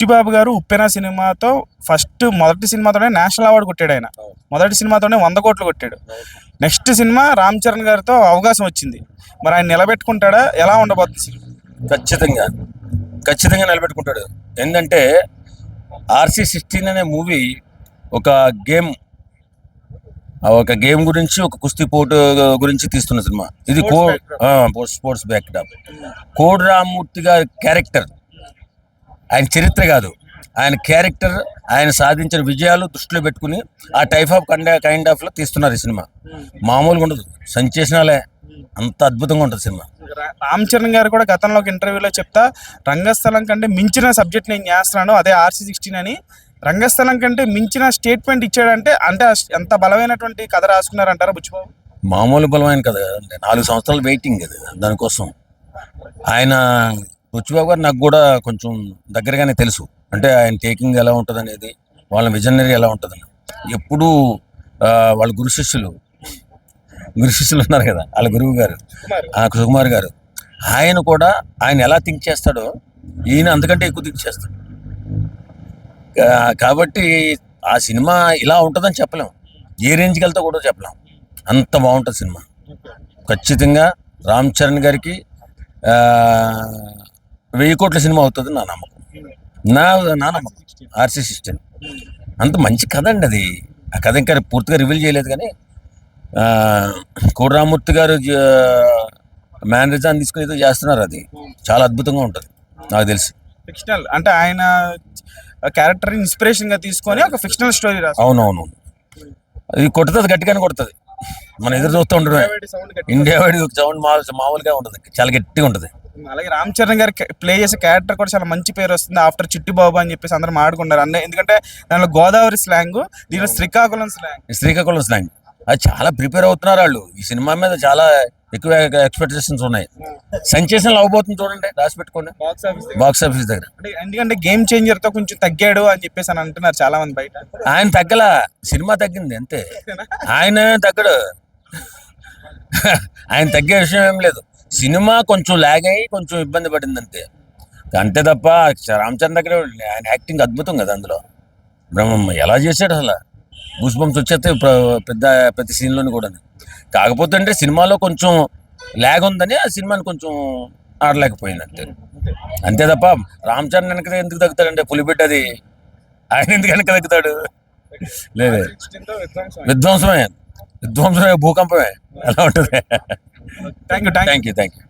చిట్టిబాబు గారు ఉప్పెన సినిమాతో మొదటి సినిమాతోనే నేషనల్ అవార్డు కొట్టాడు ఆయన. మొదటి సినిమాతోనే 100 కోట్లు కొట్టాడు. నెక్స్ట్ సినిమా రామ్ చరణ్ గారితో అవకాశం వచ్చింది. మరి ఆయన నిలబెట్టుకుంటాడా? ఎలా ఉండబోతుంది సినిమా? ఖచ్చితంగా ఖచ్చితంగా నిలబెట్టుకుంటాడు. ఏంటంటే RC16 అనే మూవీ ఒక గేమ్ గురించి, ఒక కుస్తీ పోటు గురించి తీస్తున్న సినిమా ఇది. Sports backdrop. కోడి రామ్మూర్తి గారి క్యారెక్టర్, ఆయన చరిత్ర కాదు, ఆయన క్యారెక్టర్, ఆయన సాధించిన విజయాలు దృష్టిలో పెట్టుకుని ఆ టైప్ ఆఫ్ కైండ్ ఆఫ్ లో తీస్తున్నారు ఈ సినిమా. మామూలుగా ఉండదు, సెన్సేషనలే, అంత అద్భుతంగా ఉంటుంది సినిమా. రామ్ చరణ్ గారు కూడా గతంలో ఒక ఇంటర్వ్యూలో చెప్తా, రంగస్థలం కంటే మించిన సబ్జెక్ట్ నేను చేస్తున్నాను, అదే RC16 అని. రంగస్థలం కంటే మించిన స్టేట్మెంట్ ఇచ్చాడంటే అంటే ఎంత బలమైనటువంటి కథ రాసుకున్నారంటారా బుచ్చిబాబు? మామూలు బలమైన కథ కదండి, 4 సంవత్సరాలు వెయిటింగ్ అది దానికోసం. ఆయన బుచ్చిబాబు గారు నాకు కూడా కొంచెం దగ్గరగానే తెలుసు. అంటే ఆయన టేకింగ్ ఎలా ఉంటుంది అనేది, వాళ్ళ విజనరీ ఎలా ఉంటుందని. ఎప్పుడూ వాళ్ళ గురు శిష్యులు ఉన్నారు కదా, వాళ్ళ గురువు గారు సుకుమార్ గారు. ఆయన కూడా ఆయన ఎలా థింక్ చేస్తాడో ఈయన అంతకంటే ఎక్కువ థింక్ చేస్తాడు. కాబట్టి ఆ సినిమా ఇలా ఉంటుందని చెప్పలేం, ఏ రేంజ్కి వెళ్తా కూడా చెప్పలేం, అంత బాగుంటుంది సినిమా. ఖచ్చితంగా రామ్ చరణ్ గారికి 1000 కోట్ల సినిమా అవుతుంది నా నమ్మకం. నా నమ్మకం RC16 అంత మంచి కథ అండి అది. ఆ కథ ఇంకా పూర్తిగా రివీల్ చేయలేదు, కానీ కోడి రామ్మూర్తి గారు మేనరిజాన్ని తీసుకుని ఏదో చేస్తున్నారు. అది చాలా అద్భుతంగా ఉంటుంది నాకు తెలిసి. ఫిక్షనల్ అంటే ఆయన క్యారెక్టర్ ఇన్స్పిరేషన్ గా తీసుకొని ఒక ఫిక్షనల్ స్టోరీ రాస్తారు. అవునవును, అది కొడుతుంది, గట్టిగానే కొడుతుంది. మనం ఎదురు చూస్తూ ఉండడమే. ఇండియా వైడ్ సౌండ్ మామూలుగా ఉంటుంది, చాలా గట్టిగా ఉంటుంది. అలాగే రామ్ చరణ్ గారు ప్లే చేసే క్యారెక్టర్ కూడా చాలా మంచి పేరు వస్తుంది. ఆఫ్టర్ చిట్టిబాబు అని చెప్పేసి అందరూ మాడుకున్నారు అన్న, ఎందుకంటే దానిలో గోదావరి స్లాంగ్, దీనిలో శ్రీకాకుళం స్లాంగ్. అది చాలా ప్రిపేర్ అవుతున్నారు వాళ్ళు. ఈ సినిమా మీద చాలా ఎక్కువ ఎక్స్పెక్టేషన్స్ ఉన్నాయి. సెన్సేషన్ అవబోతుంది చూడండి, రాసి పెట్టుకోండి బాక్స్ ఆఫీస్ దగ్గర. ఎందుకంటే గేమ్ చేంజర్ తో కొంచెం తగ్గాడు అని చెప్పేసి అని అంటున్నారు చాలా మంది బయట. ఆయన తగ్గల, సినిమా తగ్గింది అంతే. ఆయన తగ్గడు, ఆయన తగ్గే విషయం ఏం లేదు. సినిమా కొంచెం లాగ్ అయ్యి కొంచెం ఇబ్బంది పడింది అంతే, అంతే తప్ప రామ్ చరణ్ దగ్గర ఆయన యాక్టింగ్ అద్భుతం కదా. అందులో బ్రహ్మం ఎలా చేశాడు అసలు, గూస్ బంప్స్ వచ్చేస్తే ప్రతి సీన్లోని కూడా. కాకపోతే అంటే సినిమాలో కొంచెం ల్యాగ్ ఉందని ఆ సినిమాని కొంచెం ఆడలేకపోయింది అంతే తప్ప రామ్ చరణ్ వెనక ఎందుకు తగ్గుతాడంటే పులిబిడ్డది, ఆయన ఎందుకు వెనక తగ్గుతాడు? లేదు, విధ్వంసమే, భూకంపమే, ఎలా ఉంటుంది. Thank you.